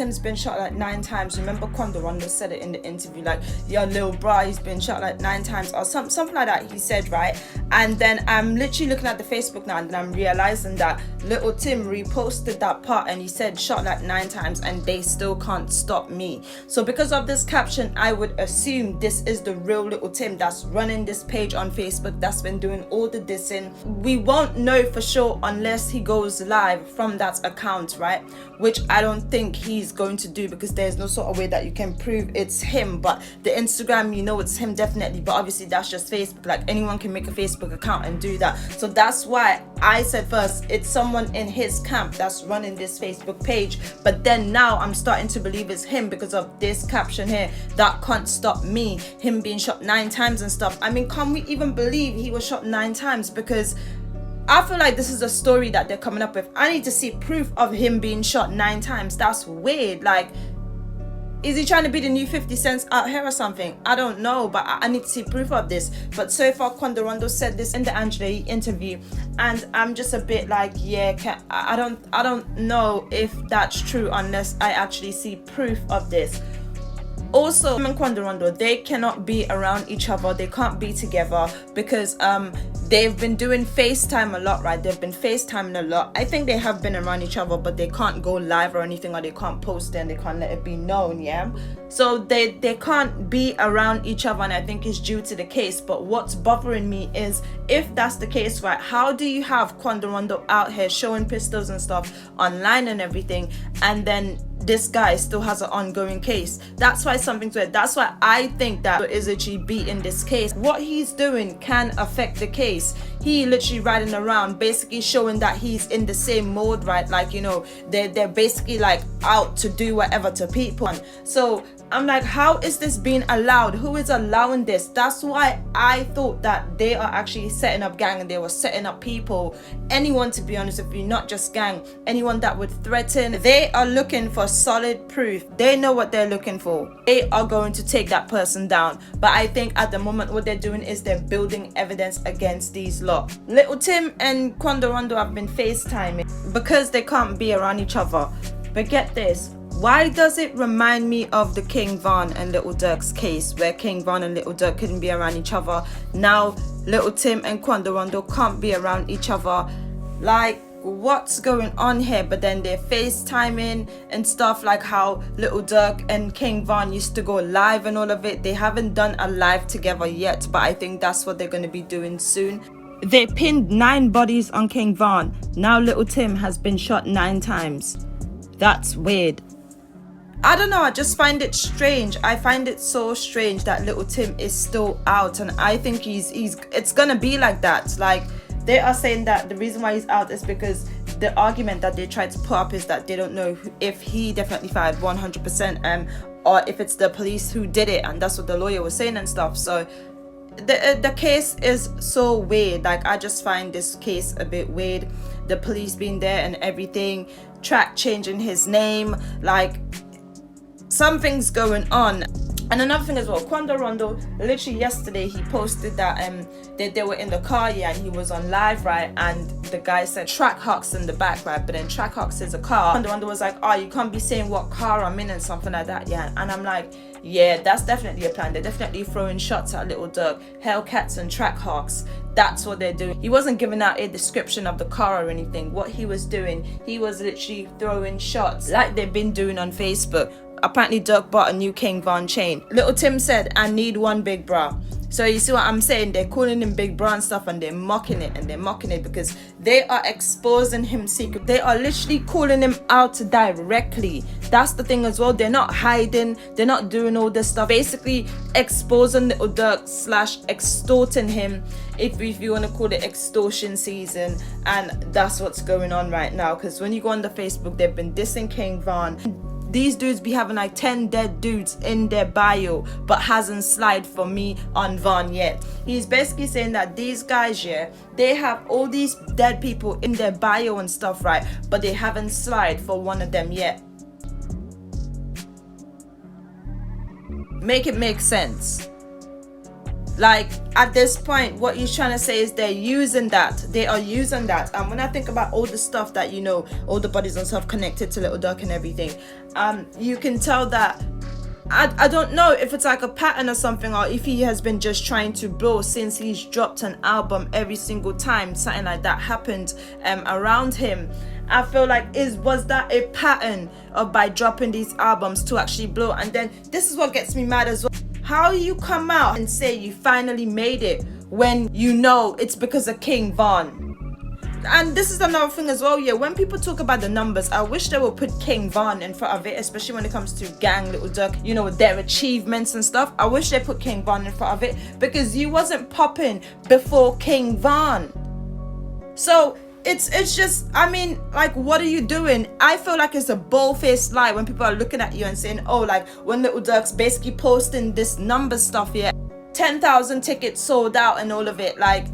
Tim's been shot like 9 times. Remember Quando Rondo said it in the interview, like, your little bra, he's been shot like 9 times or something like that he said, right? And then I'm literally looking at the Facebook now, and then I'm realizing that Lil Tim reposted that part, and he said shot like 9 times and they still can't stop me. So because of this caption, I would assume this is the real Lil Tim that's running this page on Facebook, that's been doing all the dissing. We won't know for sure unless he goes live from that account, right? Which I don't think he's going to do, because there's no sort of way that you can prove it's him. But the Instagram, you know it's him definitely, but obviously that's just Facebook. Like, anyone can make a Facebook account and do that. So that's why I said first it's someone in his camp that's running this Facebook page, but then now I'm starting to believe it's him because of this caption here, that can't stop me, him being shot 9 times and stuff. I mean, can we even believe he was shot 9 times? Because I feel like this is a story that they're coming up with. I need to see proof of him being shot 9 times. That's weird. Like, is he trying to be the new 50 Cent out here or something? I don't know, but I need to see proof of this. But so far, Quando Rondo said this in the Angela interview, and I'm just a bit like, yeah, I don't know if that's true unless I actually see proof of this. Also, Tim and Quando Rondo, they cannot be around each other. They can't be together because they've been doing FaceTime a lot, right? They've been FaceTiming a lot. I think they have been around each other, but they can't go live or anything, or they can't post it and they can't let it be known, yeah? So they can't be around each other, and I think it's due to the case. But what's bothering me is, if that's the case, right, how do you have Quando Rondo out here showing pistols and stuff online and everything, and then this guy still has an ongoing case? That's why something's weird. That's why I think that Izuchi beat in this case. What he's doing can affect the case. He literally riding around, basically showing that he's in the same mode, right? Like, you know, they're basically like out to do whatever to people. So I'm like, how is this being allowed? Who is allowing this? That's why I thought that they are actually setting up gang, and they were setting up people, anyone, to be honest with you, not just gang, anyone that would threaten. They are looking for solid proof. They know what they're looking for. They are going to take that person down. But I think at the moment what they're doing is they're building evidence against these lot. Lil Tim and Quando Rondo have been FaceTiming because they can't be around each other. But get this, why does it remind me of the King Von and Lil Durk's case, where King Von and Lil Durk couldn't be around each other? Now Lil Tim and Quando Rondo can't be around each other. Like, what's going on here? But then they're FaceTiming and stuff, like how Lil Durk and King Von used to go live and all of it. They haven't done a live together yet, but I think that's what they're going to be doing soon. They pinned 9 bodies on King Von. Now Lil Tim has been shot 9 times. That's weird. I don't know, I just find it strange. I find it so strange that Lil Tim is still out, and I think it's gonna be like that. Like, they are saying that the reason why he's out is because the argument that they tried to put up is that they don't know if he definitely fired 100%, or if it's the police who did it, and that's what the lawyer was saying and stuff. So the case is so weird. Like, I just find this case a bit weird. The police being there and everything, Track changing his name, like, something's going on. And another thing as well, Quando Rondo, literally yesterday, he posted that they were in the car, yeah, and he was on live, right? And the guy said Track Hawks in the back, right? But then Track Hawks is a car. Quando Rondo was like, oh, you can't be saying what car I'm in and something like that, yeah. And I'm like, yeah, that's definitely a plan. They're definitely throwing shots at Lil Durk, Hellcats and Track Hawks. That's what they're doing. He wasn't giving out a description of the car or anything. What he was doing, he was literally throwing shots like they've been doing on Facebook. Apparently Durk bought a new King Von chain. Lil Tim said, I need one big bra. So you see what I'm saying? They're calling him big bra and stuff, and they're mocking it because they are exposing him secret. They are literally calling him out directly. That's the thing as well. They're not hiding. They're not doing all this stuff. Basically exposing Lil Durk / extorting him, if you want to call it extortion season. And that's what's going on right now. Because when you go on the Facebook, they've been dissing King Von. These dudes be having like 10 dead dudes in their bio, but hasn't slide for me on Von yet. He's basically saying that these guys, yeah, they have all these dead people in their bio and stuff, right? But they haven't slide for one of them yet. Make it make sense. Like at this point, what he's trying to say is they are using that. And when I think about all the stuff that, you know, all the bodies and stuff connected to Little Duck and everything, you can tell that I don't know if it's like a pattern or something, or if he has been just trying to blow since he's dropped an album every single time something like that happened around him. I feel like was that a pattern of by dropping these albums to actually blow? And then this is what gets me mad as well. How you come out and say you finally made it when you know it's because of King Von? And this is another thing as well, yeah, when people talk about the numbers, I wish they would put King Von in front of it, especially when it comes to Gang, Little Duck, you know, their achievements and stuff. I wish they put King Von in front of it, because you wasn't popping before King Von. So it's just, I mean, like, what are you doing? I feel like it's a bold-faced lie when people are looking at you and saying, oh, like, when Little Duck's basically posting this number stuff, yeah, 10,000 tickets sold out and all of it, like,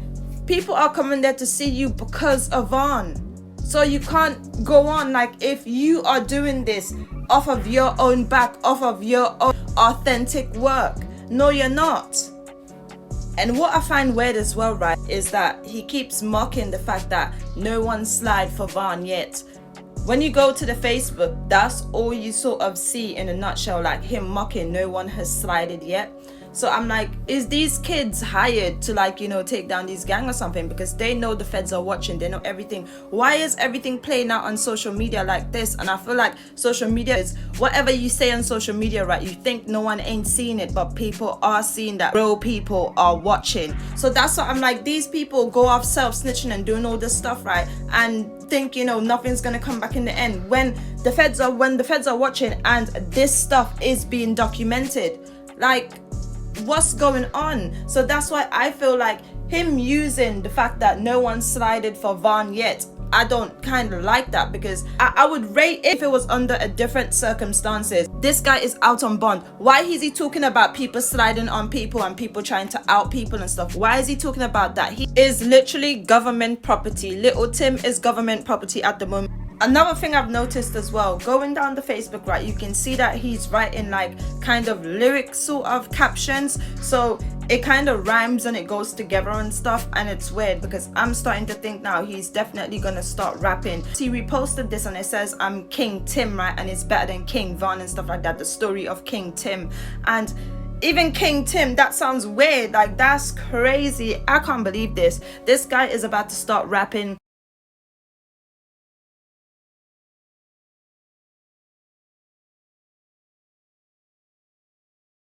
people are coming there to see you because of Von. So you can't go on, like, if you are doing this off of your own back, off of your own authentic work. No, you're not. And what I find weird as well, right, is that he keeps mocking the fact that no one slide for Von yet. When you go to the Facebook, that's all you sort of see in a nutshell, like him mocking no one has slided yet. So I'm like, is these kids hired to, like, you know, take down these gang or something? Because they know the feds are watching, they know everything. Why is everything playing out on social media like this? And I feel like social media is whatever you say on social media, right? You think no one ain't seeing it, but people are seeing that. Real people are watching. So that's what I'm like, these people go off self-snitching and doing all this stuff, right? And think, you know, nothing's gonna come back in the end when the feds are watching and this stuff is being documented. Like, what's going on? So that's why I feel like him using the fact that no one slided for Von yet, I don't kind of like that, because I would rate it if it was under a different circumstances. This guy is out on bond. Why is he talking about people sliding on people and people trying to out people and stuff? Why is he talking about that? He is literally government property. Lil Tim is government property at the moment. Another thing I've noticed as well, going down the Facebook, right, you can see that he's writing like kind of lyric sort of captions. So it kind of rhymes and it goes together and stuff, and it's weird because I'm starting to think now he's definitely gonna start rapping. He reposted this and it says, I'm King Tim, right, and it's better than King Von and stuff like that, the story of King Tim. And even King Tim, that sounds weird, like that's crazy. I can't believe this guy is about to start rapping.